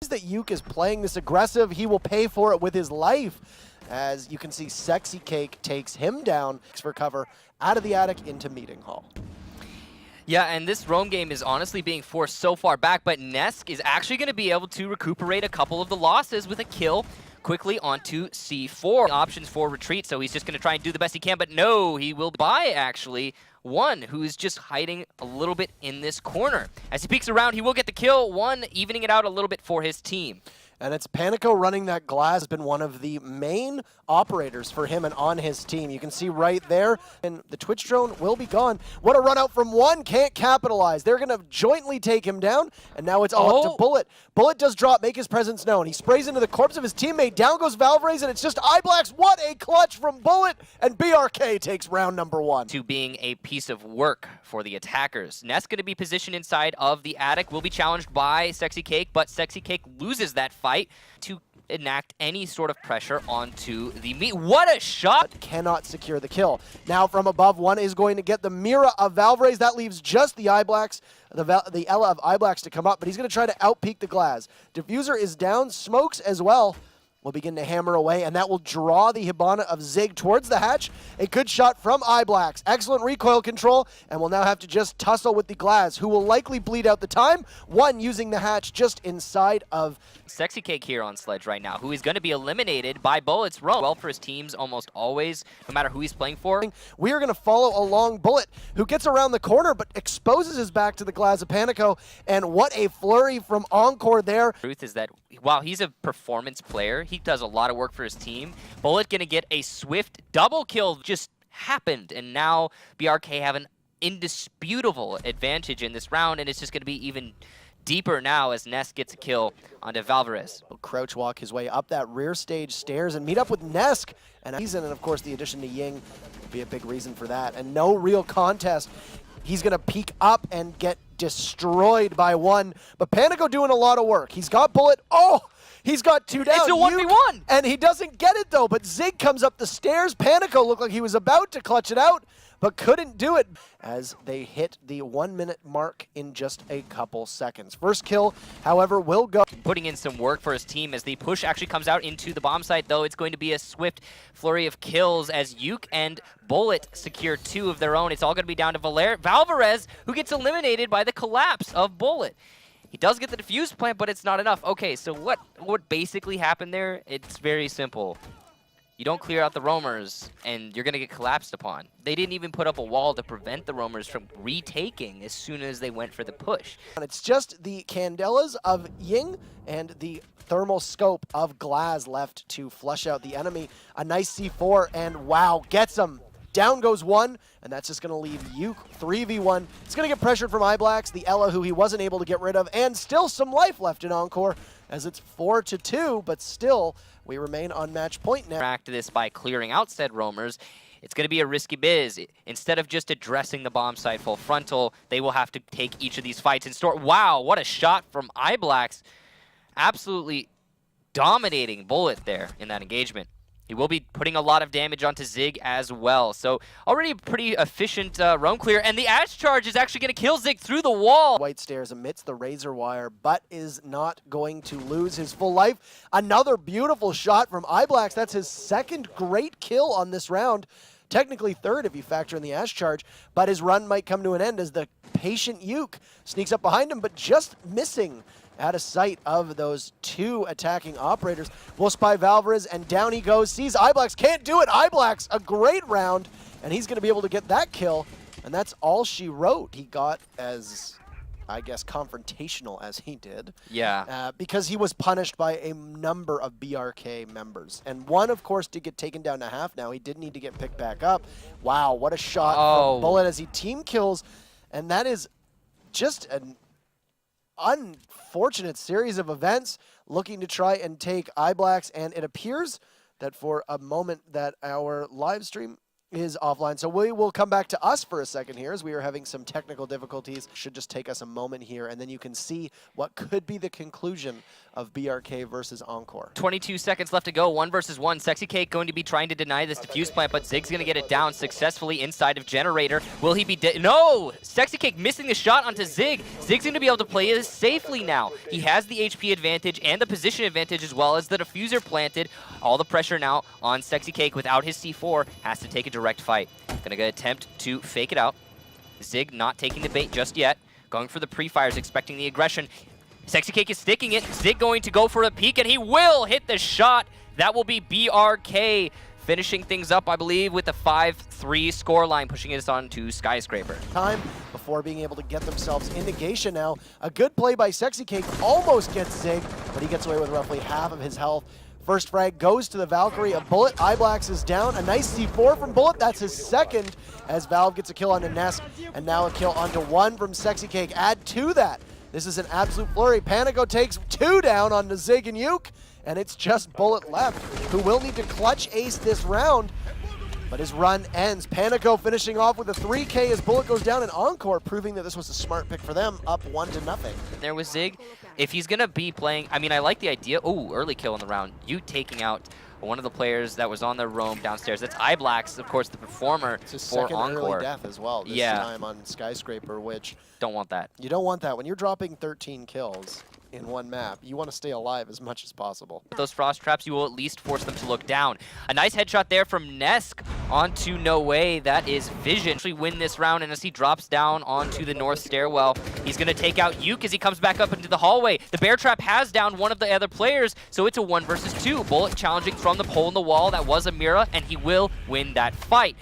That Yuke is playing this aggressive. He will pay for it with his life. As you can see, Sexy Cake takes him down for cover out of the attic into Meeting Hall. Yeah, and this roam game is honestly being forced so far back, but Nesk is actually going to be able to recuperate a couple of the losses with a kill quickly onto C4. Options for retreat, so he's just going to try and do the best he can, but no, he will buy actually One, who is just hiding a little bit in this corner. As he peeks around, he will get the kill. One, evening it out a little bit for his team. And it's Panico running that glass has been one of the main operators for him and on his team. You can see right there, and the Twitch drone will be gone. What a run out from One, can't capitalize. They're going to jointly take him down, and now it's all up to Bullet. Bullet does drop, make his presence known. He sprays into the corpse of his teammate. Down goes Valveraze, and it's just iBlacks. What a clutch from Bullet, and BRK takes round number 1. To being a piece of work for the attackers. Ness going to be positioned inside of the attic, will be challenged by Sexy Cake, but Sexy Cake loses that fight to enact any sort of pressure onto the meat. What a shot! Cannot secure the kill. Now from above, One is going to get the Mira of Valveraze. That leaves just the iBlacks, the Ella of iBlacks to come up, but he's going to try to outpeak the glass. Diffuser is down, Smokes as well will begin to hammer away, and that will draw the Hibana of Zig towards the hatch. A good shot from iBlacks. Excellent recoil control, and will now have to just tussle with the glass, who will likely bleed out the time. One using the hatch just inside of Sexy Cake here on Sledge right now, who is going to be eliminated by Bullet's roam. Well for his teams almost always, no matter who he's playing for. We are going to follow along Bullet, who gets around the corner but exposes his back to the glass of Panico, and what a flurry from Encore there. The truth is that while he's a performance player, he does a lot of work for his team. Bullet going to get a swift double kill, just happened, and now BRK have an indisputable advantage in this round, and it's just going to be even deeper now as Ness gets a kill onto Valveraze. He'll crouch walk his way up that rear stage stairs and meet up with Nesk. And of course, the addition to Ying will be a big reason for that. And no real contest. He's going to peek up and get destroyed by One. But Panico doing a lot of work. He's got Bullet. Oh! He's got 2 down. It's a 1v1! And he doesn't get it, though. But Zig comes up the stairs. Panico looked like he was about to clutch it out, but couldn't do it as they hit the 1 minute mark in just a couple seconds. First kill, however, will go. Putting in some work for his team as the push actually comes out into the bomb site, though it's going to be a swift flurry of kills as Yuke and Bullet secure 2 of their own. It's all going to be down to Valveraze, who gets eliminated by the collapse of Bullet. He does get the defuse plant, but it's not enough. Okay, so what basically happened there? It's very simple. You don't clear out the roamers, and you're going to get collapsed upon. They didn't even put up a wall to prevent the roamers from retaking as soon as they went for the push. And it's just the Candelas of Ying and the thermal scope of Glaz left to flush out the enemy. A nice C4, and wow, gets him. Down goes One, and that's just going to leave Yuke 3v1. It's going to get pressured from iBlacks, the Ella who he wasn't able to get rid of, and still some life left in Encore as it's 4-2, but still we remain on match point now. Interact this by clearing out said roamers. It's going to be a risky biz. Instead of just addressing the bomb site full frontal, they will have to take each of these fights and store. Wow, what a shot from iBlacks. Absolutely dominating Bullet there in that engagement. He will be putting a lot of damage onto Zig as well. So already a pretty efficient roam clear. And the Ash Charge is actually going to kill Zig through the wall. White Stairs amidst the razor wire, but is not going to lose his full life. Another beautiful shot from iBlacks. That's his second great kill on this round. Technically third if you factor in the Ash Charge, but his run might come to an end as the patient Yuke sneaks up behind him, but just missing out of sight of those 2 attacking operators. Will spy Valveraze, and down he goes. Sees iBlacks, can't do it. iBlacks, a great round, and he's going to be able to get that kill, and that's all she wrote. He got as, I guess, confrontational as he did. Yeah. Because he was punished by a number of BRK members. And One, of course, did get taken down to half now. He did need to get picked back up. Wow, what a shot from Bullet as he team kills. And that is just an unfortunate series of events looking to try and take iBlacks, and it appears that for a moment that our live stream is offline. So we will come back to us for a second here as we are having some technical difficulties. Should just take us a moment here, and then you can see what could be the conclusion of BRK versus Encore. 22 seconds left to go, 1 versus 1. Sexy Cake going to be trying to deny this defuse plant, but Zig's going to get it down successfully inside of Generator. Will he be dead? No! Sexy Cake missing the shot onto Zig. Zig's going to be able to play this safely now. He has the HP advantage and the position advantage as well as the diffuser planted. All the pressure now on Sexy Cake without his C4. Has to take a direct fight. Gonna go attempt to fake it out. Zig not taking the bait just yet. Going for the pre-fires, expecting the aggression. Sexy Cake is sticking it. Zig going to go for a peek, and he will hit the shot. That will be BRK finishing things up, I believe, with a 5-3 scoreline, pushing us on to Skyscraper. Time before being able to get themselves in negation now. A good play by Sexy Cake almost gets Zig, but he gets away with roughly half of his health. First frag goes to the Valkyrie. A Bullet. Iblax is down. A nice C4 from Bullet. That's his second as Valve gets a kill onto Nesk. And now a kill onto 1 from Sexy Cake. Add to that. This is an absolute flurry. Panico takes 2 down onto Zig and Uke. And it's just Bullet left, who will need to clutch ace this round. But his run ends. Panico finishing off with a 3K as Bullet goes down, and Encore proving that this was a smart pick for them, up 1-0. There was Zig. If he's going to be playing, I mean, I like the idea. Oh, early kill in the round. You taking out one of the players that was on the roam downstairs. That's Iblax, of course, the performer it's his for second Encore. Early death as well this time on Skyscraper, which... Don't want that. You don't want that. When you're dropping 13 kills in one map, you want to stay alive as much as possible. Those frost traps, you will at least force them to look down. A nice headshot there from Nesk onto No Way. That is Vision. Actually win this round, and as he drops down onto the north stairwell, he's going to take out Uke as he comes back up into the hallway. The bear trap has down one of the other players, so it's a 1 versus 2. Bullet challenging from the hole in the wall. That was Amira, and he will win that fight.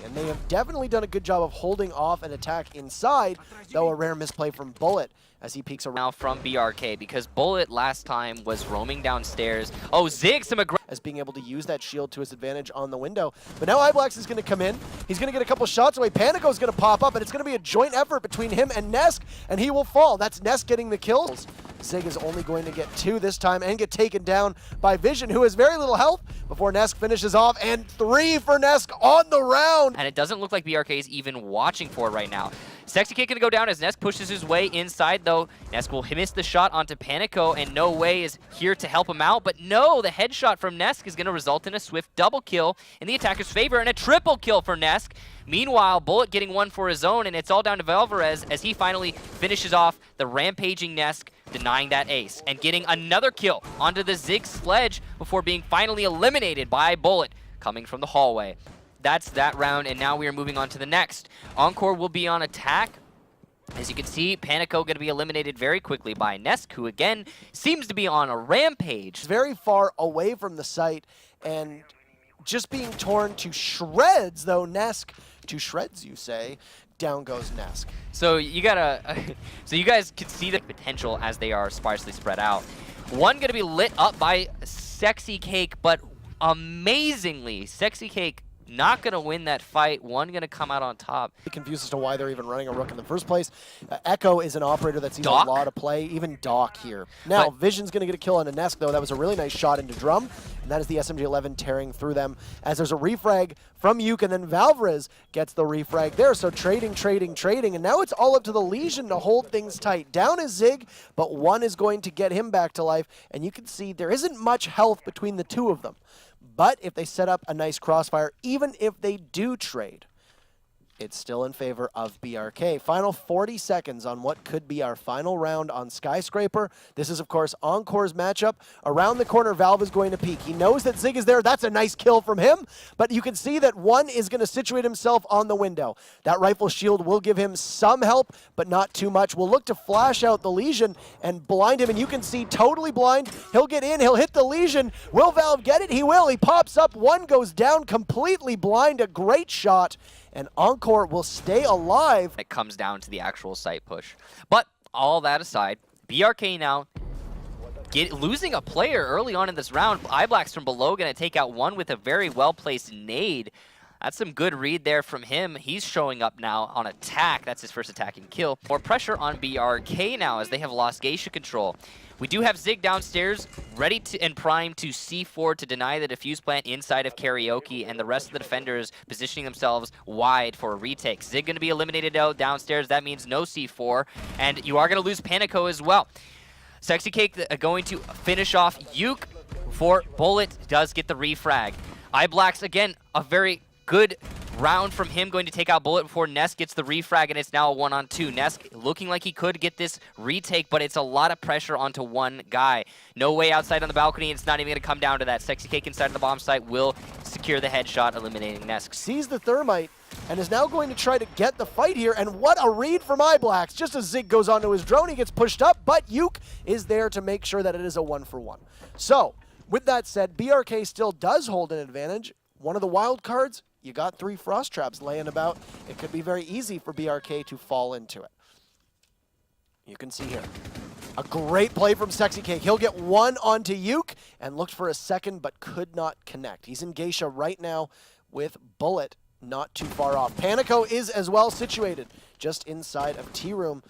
And they have definitely done a good job of holding off an attack inside, though a rare misplay from Bullet as he peeks around. Now from BRK, because Bullet last time was roaming downstairs. Oh, Zig, some aggression. As being able to use that shield to his advantage on the window. But now Iblax is going to come in. He's going to get a couple shots away. Panico is going to pop up, and it's going to be a joint effort between him and Nesk, and he will fall. That's Nesk getting the kills. Zig is only going to get 2 this time and get taken down by Vision, who has very little health before Nesk finishes off, and 3 for Nesk on the round. And it doesn't look like BRK is even watching for it right now. Sexy Cake gonna go down as Nesk pushes his way inside, though. Nesk will miss the shot onto Panico, and No Way is here to help him out. But no, the headshot from Nesk is gonna result in a swift double kill in the attacker's favor and a triple kill for Nesk. Meanwhile, Bullet getting 1 for his own, and it's all down to Valvarez as he finally finishes off the rampaging Nesk, denying that ace, and getting another kill onto the Zig sledge before being finally eliminated by Bullet coming from the hallway. That's that round, and now we are moving on to the next. Encore will be on attack. As you can see, Panico going to be eliminated very quickly by Nesk, who again seems to be on a rampage. Very far away from the site, and just being torn to shreds, though Nesk, to shreds you say, down goes Nesk. So you gotta, so you guys can see the potential as they are sparsely spread out. One going to be lit up by Sexy Cake, but amazingly, Sexy Cake not going to win that fight. One going to come out on top. Confused as to why they're even running a Rook in the first place. Echo is an operator that's seen a lot of play, even Doc here. Now, Vision's going to get a kill on a Nesk, though. That was a really nice shot into Drum, and that is the SMG-11 tearing through them as there's a refrag from Uke, and then Valvarez gets the refrag there. So trading, and now it's all up to the Legion to hold things tight. Down is Zig, but 1 is going to get him back to life, and you can see there isn't much health between the 2 of them. But if they set up a nice crossfire, even if they do trade, it's still in favor of BRK. Final 40 seconds on what could be our final round on Skyscraper. This is, of course, Encore's matchup. Around the corner, Valve is going to peek. He knows that Zig is there. That's a nice kill from him. But you can see that 1 is going to situate himself on the window. That rifle shield will give him some help, but not too much. We'll look to flash out the Legion and blind him. And you can see totally blind. He'll get in. He'll hit the Legion. Will Valve get it? He will. He pops up. 1 goes down completely blind. A great shot. And Encore will stay alive. It comes down to the actual site push. But all that aside, BRK now losing a player early on in this round. Iblax from below going to take out 1 with a very well-placed nade. That's some good read there from him. He's showing up now on attack. That's his first attacking kill. More pressure on BRK now as they have lost Geisha control. We do have Zig downstairs, ready to and primed to C4 to deny the defuse plant inside of Karaoke, and the rest of the defenders positioning themselves wide for a retake. Zig going to be eliminated out downstairs. That means no C4, and you are going to lose Panico as well. Sexy Cake going to finish off Yuke before Bullet does get the refrag. iBlacks, again, a very good round from him, going to take out Bullet before Nesk gets the refrag, and it's now a 1-on-2. Nesk looking like he could get this retake, but it's a lot of pressure onto one guy. No way outside on the balcony, it's not even going to come down to that. Sexy Cake inside of the bomb site will secure the headshot, eliminating Nesk. Sees the thermite and is now going to try to get the fight here, and what a read from iBlacks. Just as Zig goes onto his drone, he gets pushed up, but Yuke is there to make sure that it is a 1-for-1. So, with that said, BRK still does hold an advantage. One of the wild cards, you got 3 frost traps laying about. It could be very easy for BRK to fall into it. You can see here. A great play from Sexy Cake. He'll get one onto Yuke and looked for a second but could not connect. He's in Geisha right now with Bullet not too far off. Panico is as well situated just inside of T-Room.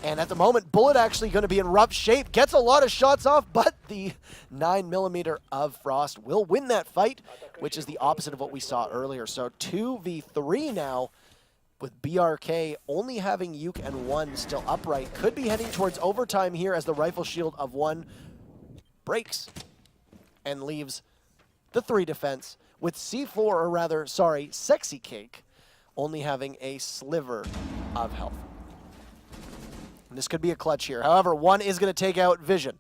And at the moment, Bullet actually going to be in rough shape. Gets a lot of shots off, but the 9mm of Frost will win that fight, which is the opposite of what we saw earlier. So 2v3 now, with BRK only having Yuke and 1 still upright. Could be heading towards overtime here as the rifle shield of 1 breaks and leaves the 3 defense with C4, or rather, sorry, Sexy Cake only having a sliver of health. And this could be a clutch here. However, 1 is going to take out Vision.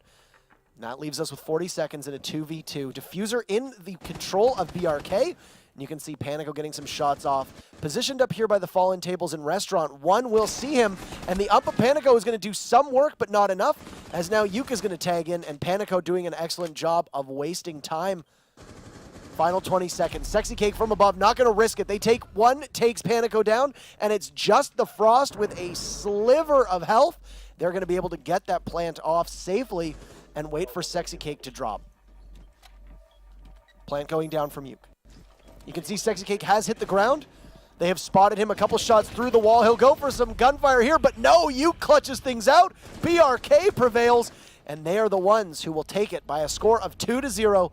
And that leaves us with 40 seconds in a 2v2. Diffuser in the control of BRK. And you can see Panico getting some shots off. Positioned up here by the fallen tables in Restaurant. 1 will see him, and the up of Panico is going to do some work, but not enough, as now Yuke is going to tag in, and Panico doing an excellent job of wasting time. Final 20 seconds. Sexy Cake from above, not going to risk it. They take 1, takes Panico down, and it's just the Frost with a sliver of health. They're going to be able to get that plant off safely and wait for Sexy Cake to drop. Plant going down from Yuke. You can see Sexy Cake has hit the ground. They have spotted him a couple shots through the wall. He'll go for some gunfire here, but no, Yuke clutches things out. BRK prevails, and they are the ones who will take it by a score of 2-0.